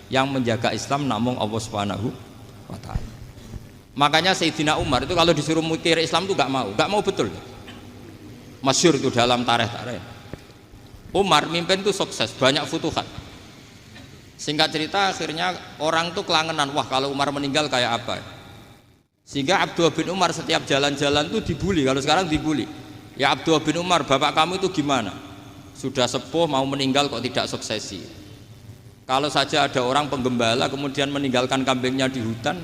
Yang menjaga Islam namung Allah Subhanahu wa taala. Makanya Sayyidina Umar itu kalau disuruh mikir Islam itu gak mau betul. Masyhur itu dalam tarikh. Umar mimpin itu sukses, banyak futuhat. Singkat cerita akhirnya orang tuh kelangenan, wah kalau Umar meninggal kayak apa. Sehingga Abdullah bin Umar setiap jalan-jalan tuh dibully, kalau sekarang dibully. Ya Abdullah bin Umar, bapak kamu itu gimana? Sudah sepuh mau meninggal kok tidak suksesi. Kalau saja ada orang penggembala kemudian meninggalkan kambingnya di hutan,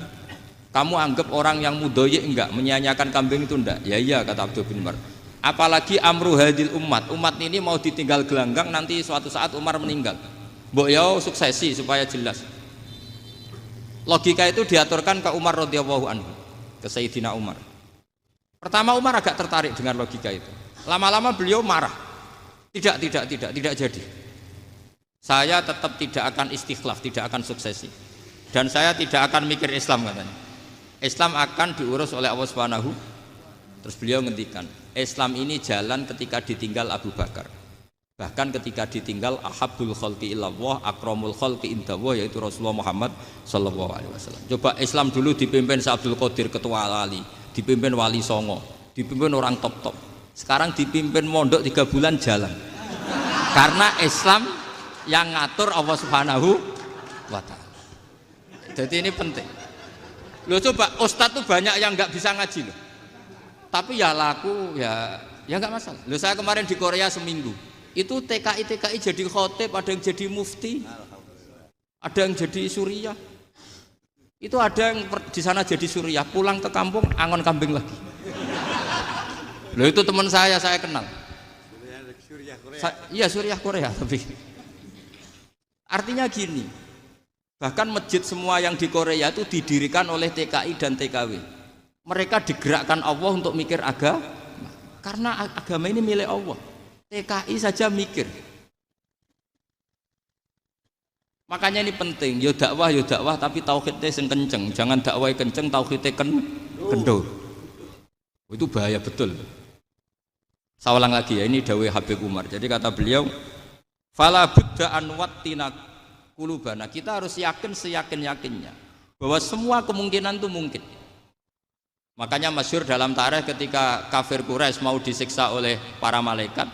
kamu anggap orang yang mudoyik enggak, menyia-nyiakan kambing itu enggak? Ya iya, kata Abdullah bin Umar. Apalagi amru hadil umat ini mau ditinggal gelanggang, nanti suatu saat Umar meninggal. Mbok yo suksesi supaya jelas. Logika itu diaturkan ke Umar radhiyallahu anhu, ke Sayyidina Umar. Pertama Umar agak tertarik dengan logika itu. Lama-lama beliau marah. Tidak jadi. Saya tetap tidak akan istikhlaf, tidak akan suksesi. Dan saya tidak akan mikir Islam katanya. Islam akan diurus oleh Allah Subhanahu. Terus beliau ngendikan, Islam ini jalan ketika ditinggal Abu Bakar. Bahkan ketika ditinggal ahabbul khalqi ilallah, akramul khalqi indallah, yaitu Rasulullah Muhammad sallallahu alaihi wasallam. Coba Islam dulu dipimpin Abdul Qadir ketua wali, dipimpin Wali Songo, dipimpin orang top-top. Sekarang dipimpin mondok 3 bulan jalan. Karena Islam yang ngatur Allah Subhanahu wa ta'ala. Jadi ini penting. Loh coba ustadz tuh banyak yang nggak bisa ngaji loh. Tapi ya laku ya nggak masalah. Loh saya kemarin di Korea seminggu. Itu TKI jadi khotib, ada yang jadi mufti. Ada yang jadi suriah. Itu ada yang di sana jadi suriah, pulang ke kampung angon kambing lagi. Loh itu teman saya kenal. Iya suriah Korea tapi artinya gini, bahkan masjid semua yang di Korea itu didirikan oleh TKI dan TKW. Mereka digerakkan Allah untuk mikir agama, karena agama ini milik Allah. TKI saja mikir. Makanya ini penting, yo dakwah tapi tauhidnya sing kenceng, jangan dakwah kenceng tauhidnya kendor. Itu bahaya betul. Saya ulang lagi ya, ini dawuh Habib Umar. Jadi kata beliau, fala budda an wattina qulubana. Kita harus yakin seyakin-yakinnya bahwa semua kemungkinan itu mungkin. Makanya masyhur dalam tarikh ketika kafir Quraisy mau disiksa oleh para malaikat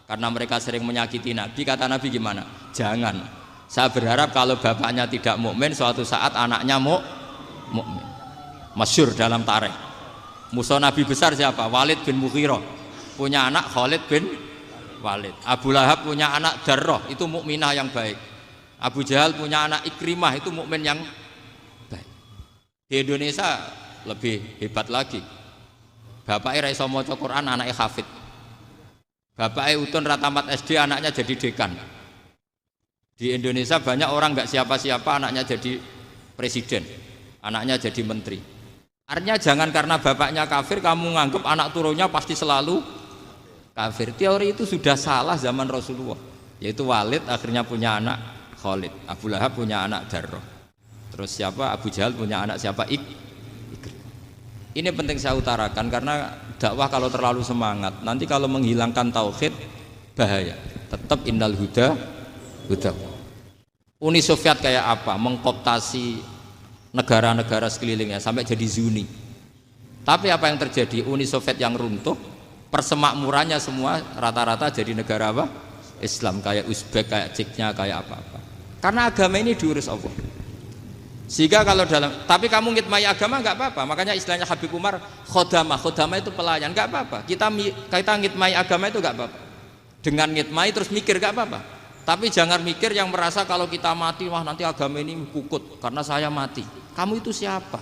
karena mereka sering menyakiti Nabi, kata Nabi gimana? Jangan. Saya berharap kalau bapaknya tidak mukmin, suatu saat anaknya mukmin. Masyhur dalam tarikh. Musuh Nabi besar siapa? Walid bin Mughirah. Punya anak Khalid bin Walid. Abu Lahab punya anak Darrah, itu mukminah yang baik. Abu Jahal punya anak Ikrimah, itu mukmin yang baik. Di Indonesia lebih hebat lagi. Bapaknya ra iso maca Quran, anaknya hafid. Bapaknya utun ra tamat SD, anaknya jadi dekan. Di Indonesia banyak orang nggak siapa-siapa, anaknya jadi presiden, anaknya jadi menteri. Artinya jangan karena bapaknya kafir kamu nganggap anak turunnya pasti selalu kafir. Teori itu sudah salah zaman Rasulullah. Yaitu Walid akhirnya punya anak Khalid, Abu Lahab punya anak Darrah. Terus siapa? Abu Jahal punya anak siapa? Ini penting saya utarakan karena dakwah kalau terlalu semangat, nanti kalau menghilangkan tauhid bahaya. Tetap innal huda. Uni Soviet kayak apa? Mengkooptasi negara-negara sekelilingnya sampai jadi Zuni. Tapi apa yang terjadi? Uni Soviet yang runtuh, persemakmurannya semua rata-rata jadi negara apa? Islam, kayak Uzbek, kayak Ceknya, kayak apa-apa. Karena agama ini diurus Allah. Sehingga kalau tapi kamu ngitmai agama nggak apa-apa. Makanya istilahnya Habib Umar khodamah itu pelayan, nggak apa-apa. Kita ngitmai agama itu nggak apa-apa. Dengan ngitmai terus mikir nggak apa-apa. Tapi jangan mikir yang merasa kalau kita mati, wah nanti agama ini kukut karena saya mati. Kamu itu siapa?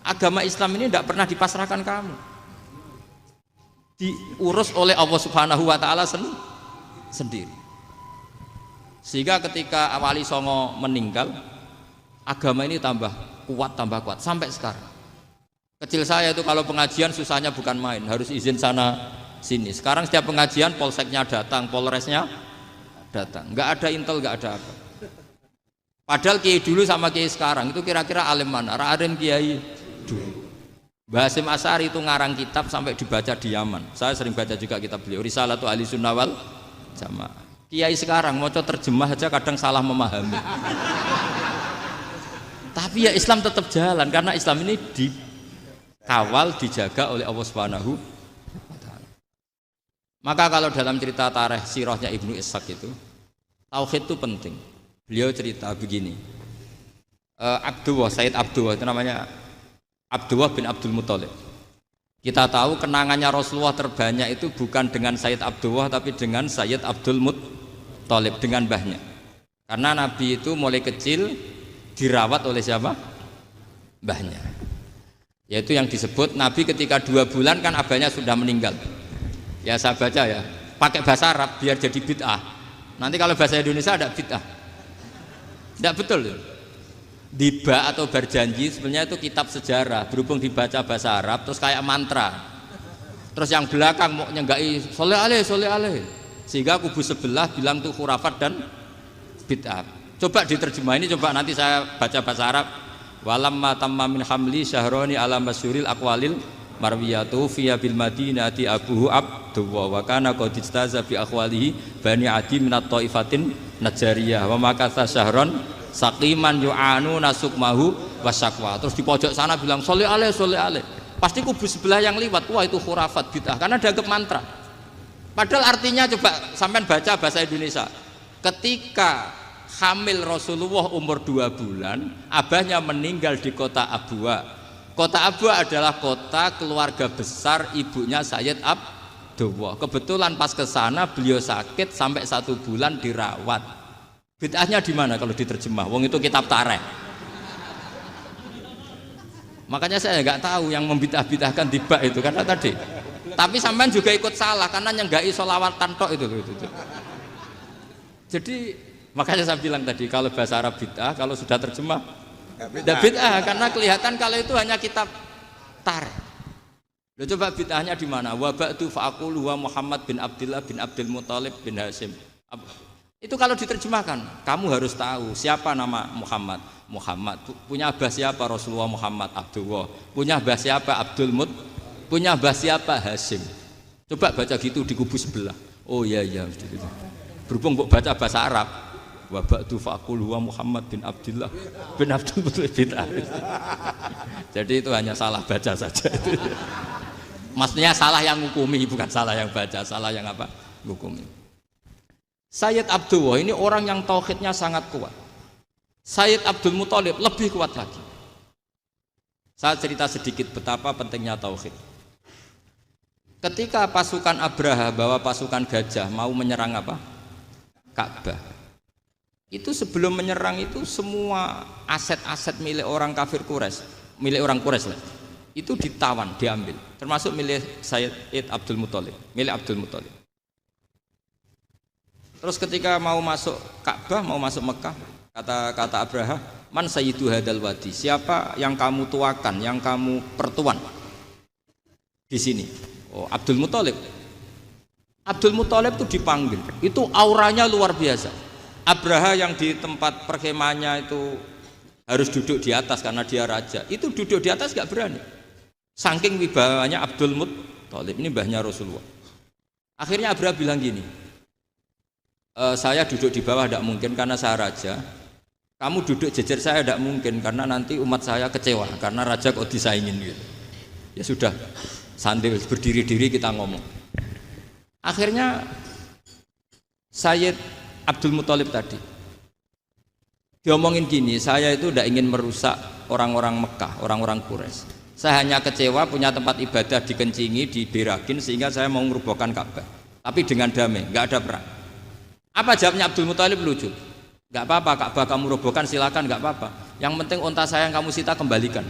Agama Islam ini tidak pernah dipasrahkan kamu. Diurus oleh Allah Subhanahu wa ta'ala sendiri. Sehingga ketika Wali Songo meninggal, agama ini tambah kuat sampai sekarang. Kecil saya itu kalau pengajian susahnya bukan main, harus izin sana sini. Sekarang setiap pengajian polseknya datang, polresnya datang, nggak ada intel, nggak ada apa. Padahal kiai dulu sama kiai sekarang itu kira-kira alim mana? Alim kiai dulu. Mbah Hasyim Asy'ari itu ngarang kitab sampai dibaca di Yaman. Saya sering baca juga kitab beliau, Risalatu Ahli Sunnah wal Jamaah. Kiai sekarang mau terjemah aja kadang salah memahami. Tapi ya Islam tetap jalan karena Islam ini dikawal, dijaga oleh Allah Subhanahu wa taala. Maka kalau dalam cerita tarikh sirahnya Ibnu Ishaq itu, tauhid itu penting. Beliau cerita begini. Sayyid Abdullah itu namanya Abdullah bin Abdul Muthalib. Kita tahu kenangannya Rasulullah terbanyak itu bukan dengan Sayyid Abdullah tapi dengan Sayyid Abdul Muthalib, dengan mbahnya. Karena Nabi itu mulai kecil dirawat oleh siapa? Mbahnya. Yaitu yang disebut Nabi ketika 2 bulan kan abahnya sudah meninggal. Ya saya baca ya, pakai bahasa Arab biar jadi bid'ah. Nanti kalau bahasa Indonesia ada bid'ah. Tidak betul ya? Diba atau berjanji sebenarnya itu kitab sejarah, berhubung dibaca bahasa Arab terus kayak mantra. Terus yang belakang mau nyenggai soleh aleh, sehingga kubu sebelah bilang itu khurafat dan bid'ah. Coba diterjemah ini, coba nanti saya baca bahasa Arab. Walamma tamma min hamli syahroni ala masyuril aqwalil marwiyatu fiya bil madinati abuhu Abdullah wa kana qad istaza bi aqwalihi bani adi min at-taifatin najariyah wa makatha syahron saqiman yu'anu nasukmahu wasyakwa. Terus di pojok sana bilang soleh aleh. Pasti kubu sebelah yang liwat, wah itu khurafat bid'ah karena dianggap mantra. Padahal artinya coba sampean baca bahasa Indonesia. Ketika hamil Rasulullah umur 2 bulan, abahnya meninggal di kota Abwa. Kota Abwa adalah kota keluarga besar ibunya Sayyid Abdullah. Kebetulan pas ke sana beliau sakit sampai 1 bulan dirawat. Bid'ahnya di mana kalau diterjemah? Wong itu kitab tarikh. Makanya saya nggak tahu yang membid'ah-bid'ahkan tiba itu karena tadi. Tapi sampean juga ikut salah karena nyenggai sholawatan tok itu. Jadi makanya saya bilang tadi kalau bahasa Arab bid'ah, kalau sudah terjemah tidak bid'ah karena kelihatan kalau itu hanya kitab tarikh. Loh, coba bid'ahnya di mana? Wa ba'du fa'aqulu wa Muhammad bin Abdullah bin Abdul Muthalib bin Hashim. Itu kalau diterjemahkan, kamu harus tahu siapa nama Muhammad. Muhammad punya abah siapa? Rasulullah Muhammad Abdullah. Punya abah siapa? Abdul Mut. Punya abah siapa? Hashim. Coba baca gitu di kubu sebelah. Oh iya gitu. Berhubung kok baca bahasa Arab. Wa ba'du faqulu wa Muhammad bin Abdullah bin Abdul Muthalib bin Jadi itu hanya salah baca saja itu. Maksudnya salah yang ngukumi, bukan salah yang baca, salah yang apa? Ngukumi. Sayyid Abdullah ini orang yang tauhidnya sangat kuat. Sayyid Abdul Muthalib lebih kuat lagi. Saya cerita sedikit betapa pentingnya tauhid. Ketika pasukan Abraha bawa pasukan gajah mau menyerang apa? Ka'bah. Itu sebelum menyerang itu semua aset-aset milik orang kafir Quraisy, milik orang Quraisy lah. Itu ditawan, diambil, termasuk milik Sayyid Abdul Muthalib, milik Abdul Muthalib. Terus ketika mau masuk Ka'bah, mau masuk Mekah, kata Abraha, man sayyidu hadal wadi, siapa yang kamu tuakan, yang kamu pertuan di sini? Oh, Abdul Muthalib. Abdul Muthalib itu dipanggil, itu auranya luar biasa. Abraha yang di tempat perkemahannya itu harus duduk di atas karena dia raja, itu duduk di atas gak berani. Saking wibawanya Abdul Muthalib, ini mbahnya Rasulullah. Akhirnya Abraha bilang gini, saya duduk di bawah tidak mungkin karena saya raja. Kamu duduk jejer saya tidak mungkin karena nanti umat saya kecewa karena raja kok disaingin gitu. Ya sudah, sambil berdiri-diri kita ngomong. Akhirnya Sayyid Abdul Muthalib tadi diomongin gini, saya itu tidak ingin merusak orang-orang Mekah, orang-orang Quraisy. Saya hanya kecewa punya tempat ibadah dikencingi, diberakin sehingga saya mau merubuhkan Ka'bah. Tapi dengan damai, nggak ada perang. Apa jawabnya Abdul Muthalib? Lucu. Gak apa-apa, Ka'bah kamu robohkan silakan, gak apa-apa. Yang penting unta saya yang kamu sita kembalikan.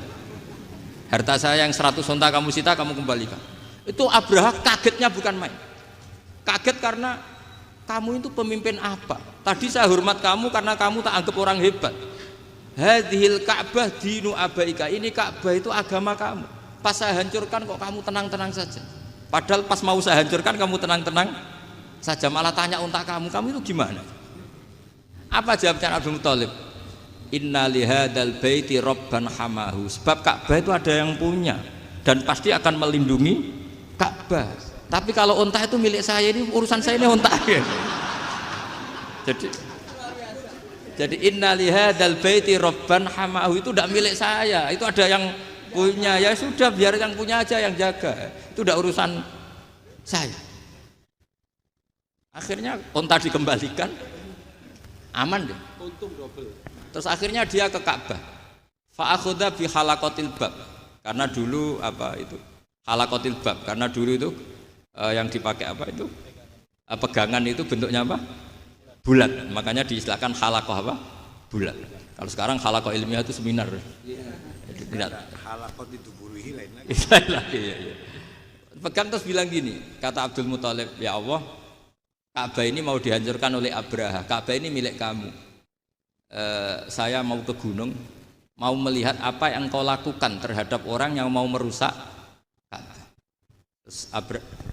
Harta saya yang 100 unta kamu sita kamu kembalikan. Itu Abraha kagetnya bukan main. Kaget karena kamu itu pemimpin apa? Tadi saya hormat kamu karena kamu tak anggap orang hebat. Hadhil Ka'bah dinu abaika, ini Ka'bah itu agama kamu. Pas saya hancurkan kok kamu tenang-tenang saja. Padahal pas mau saya hancurkan kamu tenang-tenang saja, malah tanya unta kamu itu gimana? Apa jawabnya Abdul Muthalib? Inna lihadal baiti robban hamahu. Sebab Ka'bah itu ada yang punya dan pasti akan melindungi Ka'bah. Tapi kalau unta itu milik saya, ini urusan saya, ini unta. Jadi Jadi inna lihadzal baiti rabban hamahu itu tidak milik saya, itu ada yang punya, ya sudah biar yang punya aja yang jaga, itu tidak urusan saya. Akhirnya onta dikembalikan, aman deh, untung double. Terus akhirnya dia ke Ka'bah, fa'akhudha bi halaqatil bab, karena dulu apa itu halaqatil bab, karena dulu itu yang dipakai apa itu pegangan itu bentuknya apa, bulat, makanya diistilahkan halaqah apa, bulat. Kalau sekarang halaqah ilmiah itu seminar. Halaqah itu buruhi lain lagi. Iya. Pegang terus bilang gini, kata Abdul Muthalib, ya Allah, Ka'bah ini mau dihancurkan oleh Abraha, Ka'bah ini milik kamu. Saya mau ke gunung, mau melihat apa yang kau lakukan terhadap orang yang mau merusak Ka'bah. Terus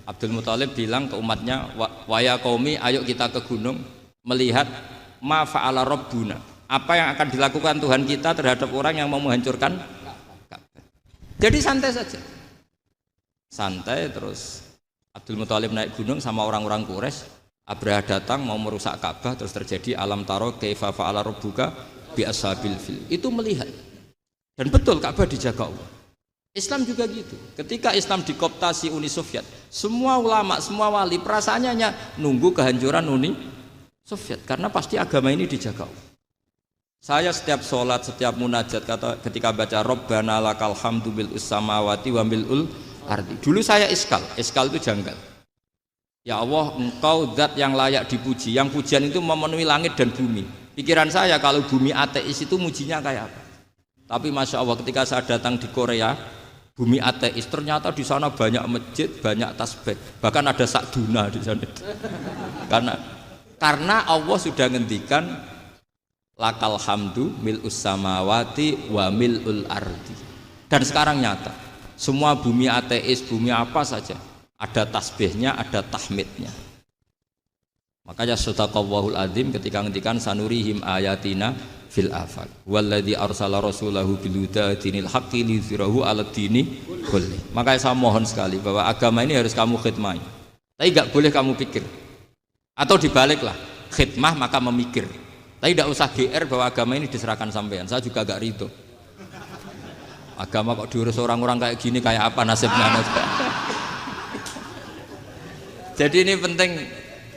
Abdul Muthalib bilang ke umatnya, wa ya qaumi, ayo kita ke gunung melihat ma fa'ala rabbuna, apa yang akan dilakukan Tuhan kita terhadap orang yang mau menghancurkan Ka'bah. Jadi santai saja, santai. Terus Abdul Muthalib naik gunung sama orang-orang Quraisy. Abraha datang mau merusak Ka'bah, terus terjadi alam taro kaifa fa'ala rabbuka bi ashabil fil. Itu melihat. Dan betul Ka'bah dijaga Allah. Islam juga gitu. Ketika Islam dikooptasi Uni Soviet, semua ulama, semua wali perasaannya hanya nunggu kehancuran Uni Soviet, karena pasti agama ini dijaga Allah. Saya setiap sholat, setiap munajat ketika baca Rabbana lakal hamdu bil samawati wa mil'ul ardi. Dulu saya iskal itu janggal. Ya Allah, engkau zat yang layak dipuji, yang pujian itu memenuhi langit dan bumi. Pikiran saya kalau bumi ateis itu mujinya kayak apa. Tapi Masya Allah ketika saya datang di Korea, bumi ateis, ternyata di sana banyak masjid, banyak tasbih, bahkan ada sakduna di sana. Karena Allah sudah ngendikan lakal hamdu mil'us samawati wa mil'ul ardi. Dan sekarang nyata, semua bumi ateis, bumi apa saja, ada tasbihnya, ada tahmidnya. Makanya sadaqallahul adzim ketika ngendikan sanurihim ayatina fil afaq walladzi arsala rasulahu bil huda dinil haqqi liyuzhirahu 'alad dini kulli. Makanya saya mohon sekali bahwa agama ini harus kamu khidmah. Tapi enggak boleh kamu pikir. Atau dibaliklah, khidmah maka memikir. Tapi tidak usah GR bahwa agama ini diserahkan sampean. Saya juga enggak ridho. Agama kok diurus orang-orang kayak gini, kayak apa nasibnya? Jadi ini penting,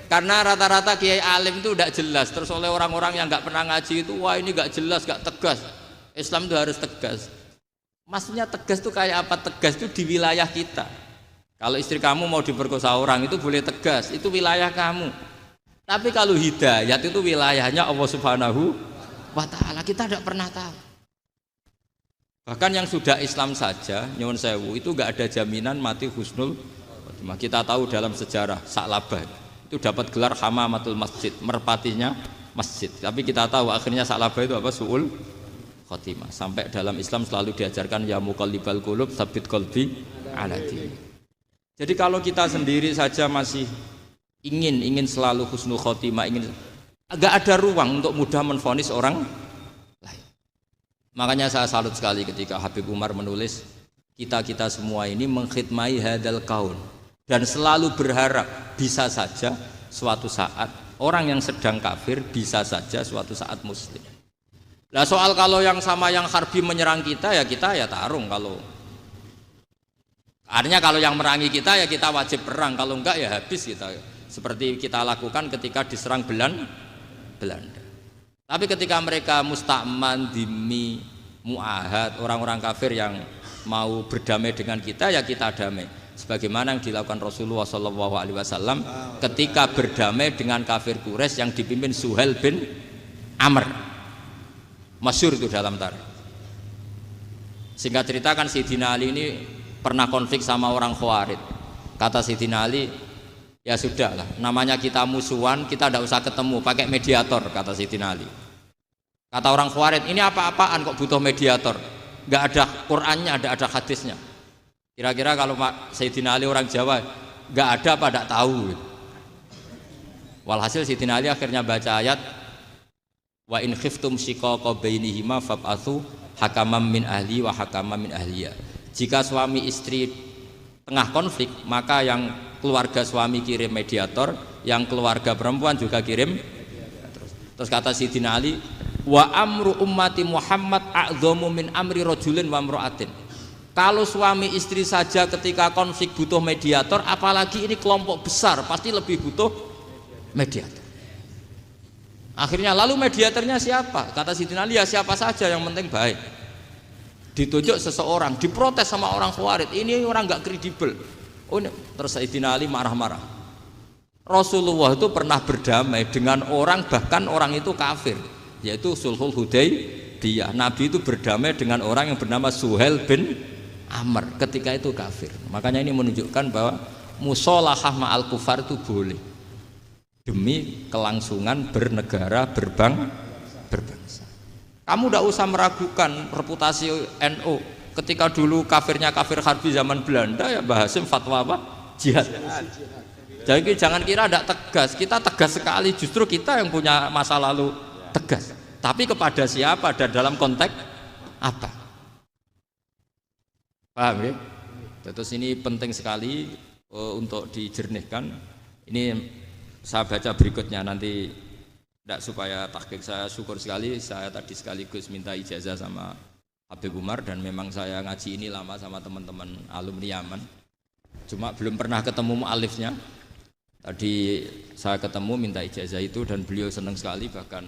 karena rata-rata kiai alim itu tidak jelas. Terus oleh orang-orang yang nggak pernah ngaji itu, wah ini nggak jelas, nggak tegas. Islam itu harus tegas. Maksudnya tegas itu kayak apa? Tegas itu di wilayah kita. Kalau istri kamu mau diperkosa orang itu boleh tegas, itu wilayah kamu. Tapi kalau hidayat itu wilayahnya Allah Subhanahu wa Ta'ala, kita tidak pernah tahu. Bahkan yang sudah Islam saja, nyuwun sewu, itu nggak ada jaminan mati husnul. Kita tahu dalam sejarah Sa'labah itu dapat gelar hamamatul masjid, merpatinya masjid. Tapi kita tahu akhirnya Sa'labah itu apa? Su'ul khotimah. Sampai dalam Islam selalu diajarkan ya muqallibal qulub tsabbit qalbi ala din. Jadi kalau kita sendiri saja masih ingin selalu husnul khotimah, agak ada ruang untuk mudah menvonis orang lain. Makanya saya salut sekali ketika Habib Umar menulis kita semua ini mengkhidmati hadal kaun. Dan selalu berharap bisa saja suatu saat orang yang sedang kafir bisa saja suatu saat muslim. Nah soal kalau yang sama yang harbi menyerang kita ya tarung. Kalau artinya kalau yang merangi kita ya kita wajib perang, kalau enggak ya habis kita. Seperti kita lakukan ketika diserang Belanda. Tapi ketika mereka musta'man, dhimmi, mu'ahad, orang-orang kafir yang mau berdamai dengan kita ya kita damai. Sebagaimana yang dilakukan Rasulullah SAW ketika berdamai dengan kafir Quraisy yang dipimpin Suhail bin Amr, masyhur itu dalam tarikh. Singkat cerita kan Sayyidina Ali ini pernah konflik sama orang Khawarij. Kata Sayyidina Ali, ya sudahlah, namanya kita musuhan, kita tidak usah ketemu, pakai mediator, kata Sayyidina Ali. Kata orang Khawarij, ini apa-apaan kok butuh mediator? Nggak ada Qur'annya, ada hadisnya. Kira-kira kalau Sayyidina Ali orang Jawa, nggak ada apa tidak tahu. Walhasil Sayyidina Ali akhirnya baca ayat wa in khiftum shiqaqa bainihima fab'atsu hakaman min ahli wa hakaman min ahliya. Jika suami istri tengah konflik, maka yang keluarga suami kirim mediator, yang keluarga perempuan juga kirim. Terus kata Sayyidina Ali, wa amru ummati Muhammad a'dhamu min amri rajulin wa imra'atin. Kalau suami istri saja ketika konflik butuh mediator, apalagi ini kelompok besar pasti lebih butuh mediator. Akhirnya lalu mediatornya siapa? Kata Sayyidina Ali, ya siapa saja yang penting baik. Ditunjuk seseorang, diprotes sama orang Khawarij, ini orang nggak kredibel. Oh, terus Sayyidina Ali marah-marah. Rasulullah itu pernah berdamai dengan orang, bahkan orang itu kafir, yaitu Sulhul Hudaybiyah. Nabi itu berdamai dengan orang yang bernama Suhail bin Amr ketika itu kafir. Makanya ini menunjukkan bahwa musolahah ma'al kufar itu boleh demi kelangsungan bernegara, berbangsa. Kamu tidak usah meragukan reputasi NU. Ketika dulu kafirnya kafir harbi zaman Belanda, ya Mbah Hasim fatwa apa? Jihad. Jadi jangan kira tidak tegas, kita tegas sekali, justru kita yang punya masa lalu tegas. Tapi kepada siapa dan dalam konteks apa? Paham ya? Terus ini penting sekali untuk dijernihkan. Ini saya baca berikutnya nanti, tidak supaya tahqiq, saya syukur sekali, saya tadi sekaligus minta ijazah sama Habib Umar dan memang saya ngaji ini lama sama teman-teman alumni Yaman. Cuma belum pernah ketemu mu'alifnya. Tadi saya ketemu minta ijazah itu dan beliau senang sekali, bahkan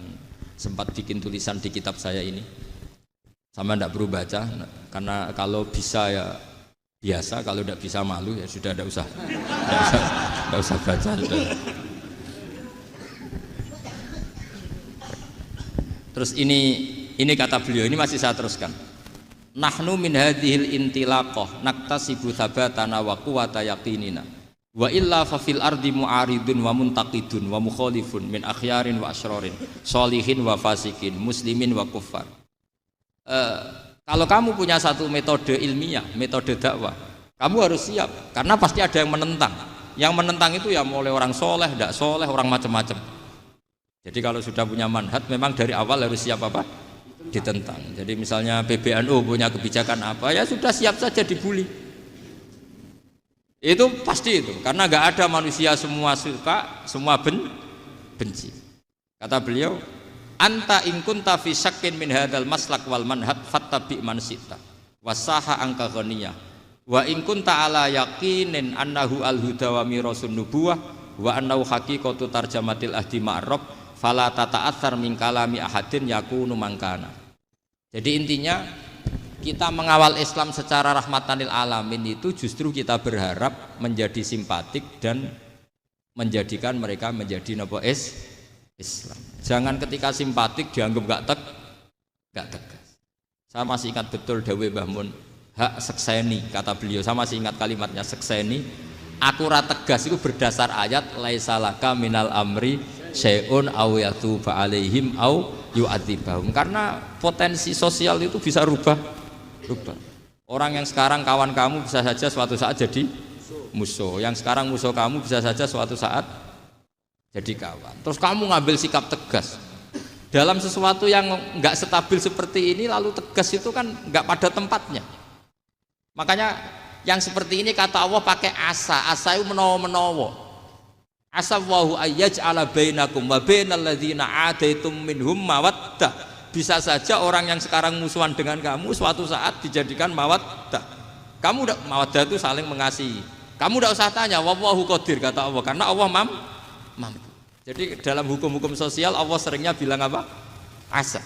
sempat bikin tulisan di kitab saya ini. Sama tidak perlu baca, karena kalau bisa ya biasa, kalau tidak bisa malu ya sudah, tidak usah baca sudah. Terus ini kata beliau, ini masih saya teruskan. Nahnu min hadhil intilaqah naktasibu thabatana wa quwwata yaqinina. Wa illa fa fil ardi mu'aridun wa muntaqidun wa mukhalifun min akhyarin wa asyrarin, sholihin wa fasikin, muslimin wa kuffar. Kalau kamu punya satu metode ilmiah, metode dakwah, kamu harus siap karena pasti ada yang menentang. Yang menentang itu ya mulai orang soleh, tidak soleh, orang macam-macam. Jadi kalau sudah punya manhaj, memang dari awal harus siap apa? Ditentang. Jadi misalnya PBNU punya kebijakan apa, ya sudah siap saja dibully. Itu pasti itu, karena nggak ada manusia semua suka, semua benci. Kata beliau, anta in kunta fi syakkin min hadzal maslak wal manhaj fattabi man sita wasaha angka ghaniyah wa in kunta ala yaqinin annahu al huda wa mirasun nubuwah wa annahu haqiqatu tarjamatil ahdi ma'rab fala tata'atsar min kalami ahadin yakunu mangkana. Jadi intinya kita mengawal Islam secara rahmatanil alamin itu justru kita berharap menjadi simpatik dan menjadikan mereka menjadi Islam. Jangan ketika simpatik dianggap gak tegas. Saya masih ingat betul dawuh Mbah Mun, hak sekseni, kata beliau. Saya masih ingat kalimatnya sekseni. Aku ra tegas itu berdasar ayat laisalaka minal amri syai'un aw yatuba alaihim aw yu'adzibahum. Karena potensi sosial itu bisa rubah. Orang yang sekarang kawan kamu bisa saja suatu saat jadi musuh. Yang sekarang musuh kamu bisa saja suatu saat jadi kawan. Terus kamu ngambil sikap tegas dalam sesuatu yang nggak stabil seperti ini, lalu tegas itu kan nggak pada tempatnya. Makanya yang seperti ini kata Allah pakai asa. Asa itu menawa-menawa. Asa wahu ayyaj'ala bainakum wa bainal ladzina adaitum minhum mawaddah. Bisa saja orang yang sekarang musuhan dengan kamu suatu saat dijadikan mawaddah. Kamu udah mawaddah itu saling mengasihi. Kamu udah usah tanya wallahu qadir, kata Allah, karena Allah mampu. Jadi dalam hukum-hukum sosial Allah seringnya bilang apa? Asa.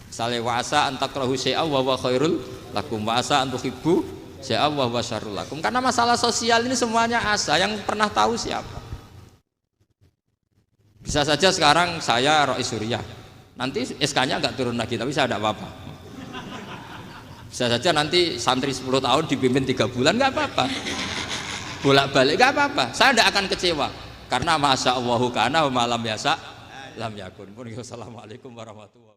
Misalnya wa asa an takrahu syai'a wa huwa khairul lakum wa asa an tuhibbu syai'a wa huwa syarrul lakum. Karena masalah sosial ini semuanya asa, yang pernah tahu siapa? Bisa saja sekarang saya Rois Suriah, nanti SK-nya nggak turun lagi, tapi saya tidak apa-apa. Bisa saja nanti santri 10 tahun dipimpin 3 bulan, nggak apa-apa. Bolak-balik nggak apa-apa. Saya tidak akan kecewa karena masya Allahu kana wa malam yasa lam yakun. Assalamualaikum warahmatullahi wabarakatuh.